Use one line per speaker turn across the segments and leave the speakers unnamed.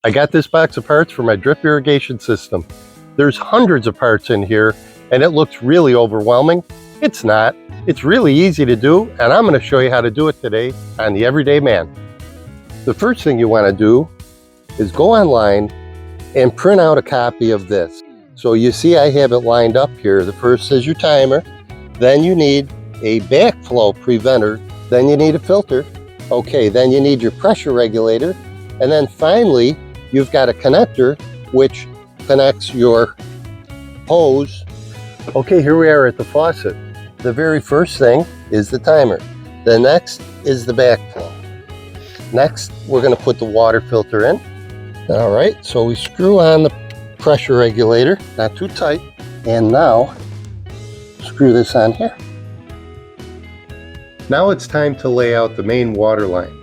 I got this box of parts for my drip irrigation system. There's hundreds of parts in here and it looks really overwhelming. It's not. It's really easy to do, and I'm going to show you how to do it today on The Everyday Man. The first thing you want to do is go online and print out a copy of this. So you see I have it lined up here. The first is your timer, then you need a backflow preventer, then you need a filter, okay, then you need your pressure regulator, and then finally you've got a connector which connects your hose. Okay, here we are at the faucet. The very first thing is the timer. The next is the backflow. Next, we're going to put the water filter in. All right, so we screw on the pressure regulator, not too tight. And now, screw this on here. Now it's time to lay out the main water line.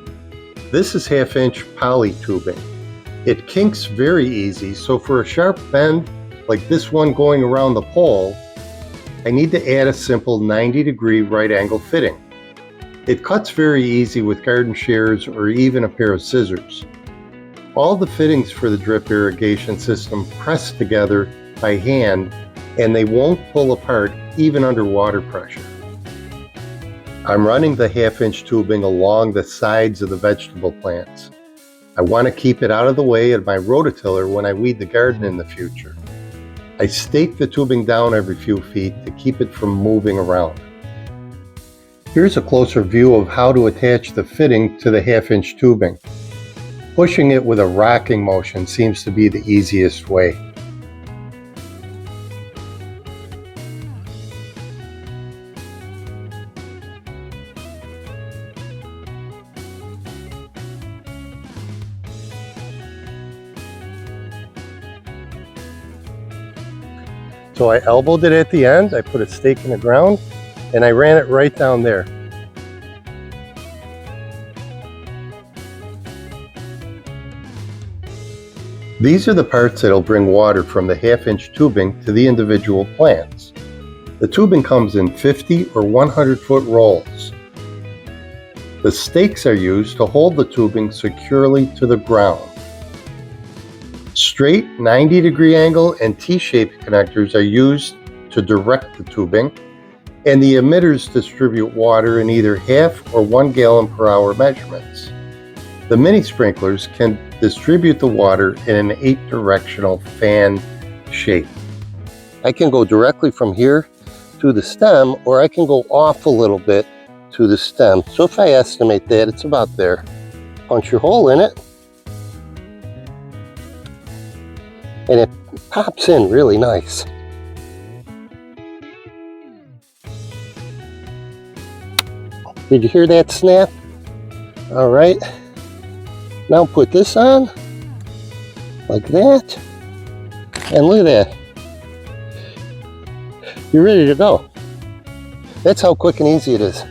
This is 1/2-inch poly tubing. It kinks very easy, so for a sharp bend, like this one going around the pole, I need to add a simple 90-degree right angle fitting. It cuts very easy with garden shears or even a pair of scissors. All the fittings for the drip irrigation system press together by hand and they won't pull apart even under water pressure. I'm running the 1/2-inch tubing along the sides of the vegetable plants. I want to keep it out of the way of my rototiller when I weed the garden in the future. I stake the tubing down every few feet to keep it from moving around. Here's a closer view of how to attach the fitting to the 1/2-inch tubing. Pushing it with a rocking motion seems to be the easiest way. So I elbowed it at the end, I put a stake in the ground, and I ran it right down there. These are the parts that'll bring water from the 1/2-inch tubing to the individual plants. The tubing comes in 50 or 100-foot rolls. The stakes are used to hold the tubing securely to the ground. Straight 90-degree angle and T-shaped connectors are used to direct the tubing, and the emitters distribute water in either 1/2 or 1 gallon per hour measurements. The mini sprinklers can distribute the water in an 8-directional fan shape. I can go directly from here to the stem, or I can go off a little bit to the stem. So if I estimate that, it's about there. Punch your hole in it, and it pops in really nice. Did you hear that snap? All right. Now put this on, like that, and look at that. You're ready to go. That's how quick and easy it is.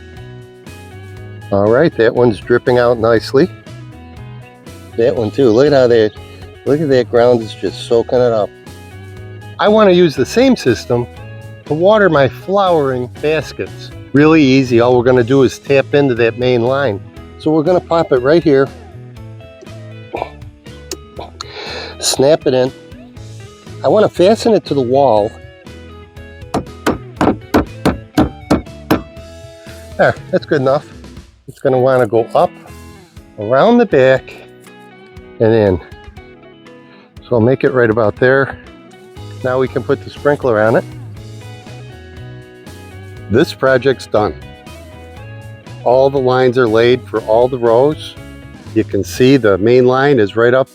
All right, that one's dripping out nicely. That one too, look at that ground is just soaking it up. I want to use the same system to water my flowering baskets. Really easy, all we're going to do is tap into that main line. So we're going to pop it right here. Snap it in. I want to fasten it to the wall. There, that's good enough. It's going to want to go up, around the back, and in. So I'll make it right about there. Now we can put the sprinkler on it. This project's done. All the lines are laid for all the rows. You can see the main line is right up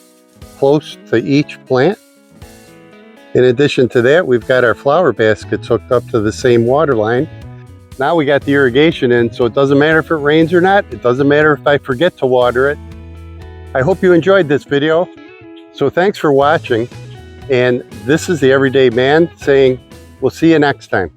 close to each plant. In addition to that, we've got our flower baskets hooked up to the same water line. Now we got the irrigation in, so it doesn't matter if it rains or not. It doesn't matter if I forget to water it. I hope you enjoyed this video. So thanks for watching. And this is the Everyday Man saying, we'll see you next time.